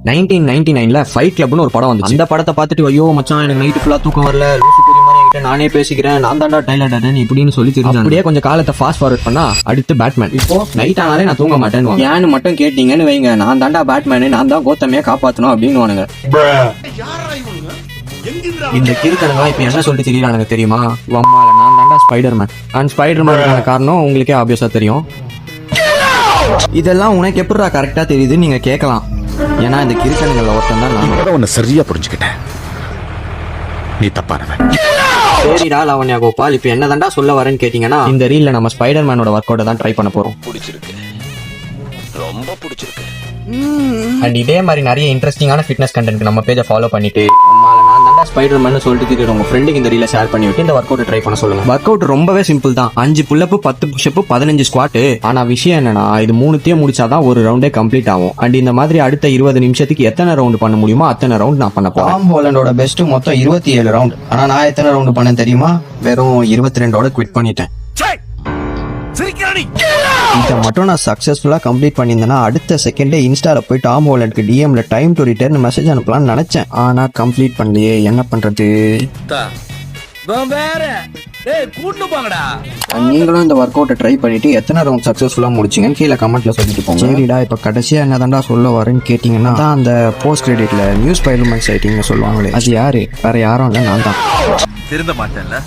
1999ல fight கிளப்னு ஒரு படம் வந்துச்சு. அந்த படத்தை பார்த்துட்டு ஐயோ மச்சான் எனக்கு நைட்டு ஃபுல்லா தூக்கம் வரல, லூசு கூடி மாதிரி என்கிட்ட நானே பேசிக்கிறேன், நான் தான்டா டைலர் டன் இப்படின்னு சொல்லி தெரிஞ்சு அப்படியே கொஞ்சம் காலத்தை ஃபாஸ்ட் ஃபார்வர்ட் பண்ணா அடுத்து பேட்மேன். இப்போ நைட் ஆனாலே நான் தூங்க மாட்டேன்னு ஏன்னு மட்டும் கேட்டீங்கன்னு வைங்க, நான் தாண்டா பேட்மேனு, நான் தான் கோத்தமையா காப்பாற்றணும் அப்படின்னு வானுங்க. இந்த கிறுக்கனுங்க இப்ப என்ன சொல்லிட்டு தெரியறானுங்க தெரியுமா? வம்மால நான் தாண்டா ஸ்பைடர்மேன். அண்ட் ஸ்பைடர்மேனுக்கான காரணம் உங்களுக்கே ஆப்வியஸா தெரியும். இதெல்லாம் உனக்கு எப்படிடா கரெக்டா தெரியுதுன்னு நீங்க கேட்கலாம். ஏன்னா இந்த கிறுக்கனுங்கள ஒருத்தன் தான் நான் உன்னை சரியா புரிஞ்சுக்கிட்டேன். நீ தப்பானவன். சரிடா லாவண்யா கோபால், இப்ப என்ன தாண்டா சொல்ல வரேன்னு கேட்டீங்கன்னா, இந்த ரீல்ல நம்ம ஸ்பைடர்மேனோட ஒர்க் அவுட் தான் ட்ரை பண்ண போறோம். பிடிச்சிருக்கு, ரொம்ப பிடிச்சிருக்கு. அண்ட் இதே மாதிரி நிறைய இன்ட்ரெஸ்டிங்கான ஃபிட்னஸ் கண்டென்ட் நம்ம பேஜை ஃபாலோ பண்ணிட்டு நான் தாண்டா ஸ்பைடர்மேன் சொல்லிட்டு தெரியும் உங்க ஃப்ரெண்டுக்கு இந்த ரீல ஷேர் பண்ணி விட்டு இந்த ஒர்க் அவுட் ட்ரை பண்ண சொல்லுங்க. ஒர்க் அவுட் ரொம்பவே சிம்பிள் தான். 5 புல்லப், 10 புஷ்அப், 15 ஸ்குவாட். ஆனா விஷயம் என்னன்னா இது 3த்தையும் முடிச்சாதான் ஒரு ரவுண்டே கம்ப்ளீட் ஆகும். அண்ட் இந்த மாதிரி அடுத்த 20 நிமிஷத்துக்கு எத்தனை ரவுண்ட் பண்ண முடியுமோ அத்தனை ரவுண்ட் நான் பண்ண போறேன். டாம் ஹாலண்டோட பெஸ்ட் மொத்தம் 27 ரவுண்ட். ஆனா நான் எத்தனை ரவுண்ட் பண்ணேன் தெரியுமா? வெறும் 22ஓட குவிட் பண்ணிட்டேன். இதை மட்டும் நான் சக்சஸ்ஃபுல்லா கம்ப்ளீட் பண்ணியிருந்தேன்னா அடுத்த செகண்டே இன்ஸ்டால போய் டாம் ஹாலண்டுக்கு டிஎம்ல டைம் டு ரிட்டர்ன் மெசேஜ் அனுப்பலாம்னு நினைச்சேன். ஆனா கம்ப்ளீட் பண்ணலையே, என்ன பண்றது? நீங்களும் இந்த ஒர்க் அவுட்டை ட்ரை பண்ணிட்டு எத்தனை ரவுண்ட் சக்சஸ்ஃபுல்லா முடிச்சிங்கன்னு கீழே கமெண்ட்ல சொல்லிட்டு போங்க. சரிடா, இப்ப கடைசியா என்னதான்டா சொல்ல வரேன்னு கேட்டீங்கன்னா, அந்த போஸ்ட் கிரெடிட்ல நியூஸ் ஸ்பைடர்மேன் சைட்டிங்னு சொல்லுவாங்களே, அது யாரு? வேற யாரும் இல்லை, நான் தான். திருந்த மாட்டேன்ல.